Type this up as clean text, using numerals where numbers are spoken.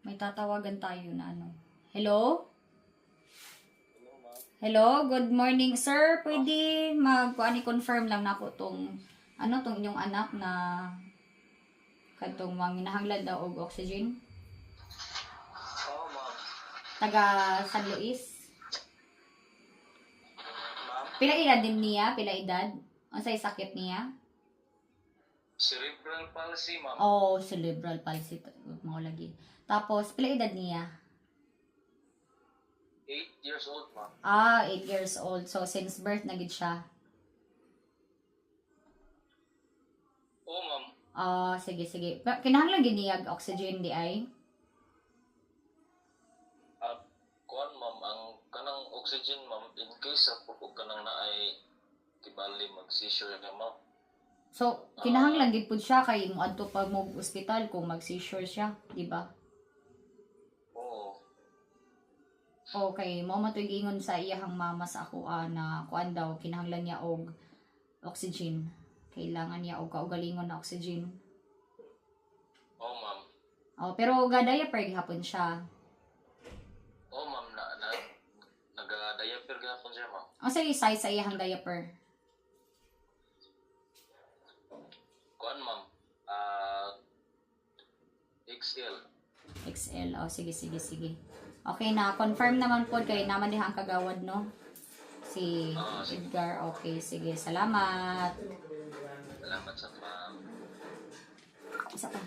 May tatawagan tayo na ano. Hello? Hello, good morning sir. Pwede confirm lang na ako tong tong inyong anak na katong minahanglan daw og oxygen. Oo, ma'am. Taga San Luis. Ma'am, Pila edad din niya? Pila edad? Unsay sakit niya? cerebral palsy, ma'am. Oh, cerebral palsy mao lagi. Tapos pila edad niya? 8 years old, ma'am. 8 years old. So since birth na gid siya. Oo, ma'am. Sige. Kinahanglan gid niya og oxygen di ay? Kuan, ma'am, ang kanang oxygen, ma'am, in case sa pupog kanang naay kibali mag-seizure ka, ma'am. So, kinahanglan gid pud siya kay moadto pa mo ospital kung mag-seizure siya, di ba? Oo. Okay, mo matoy gingon sa iyahang mama sa ako na kuan daw kinahanglan niya og oxygen. Kailangan niya og kaugalingon na oxygen. Oo, ma'am. Pero ga diaper gihapon siya. Oo, ma'am, naga-diaper gapon siya, ma'am. Ang size sa iyahang diaper? Kuan, ma'am. XL. XL. Sige. Okay na, confirm naman po kay naman diha ang kagawad, no? Si Edgar. Okay, sige. Salamat. Salamat sa ma'am. Isa pa.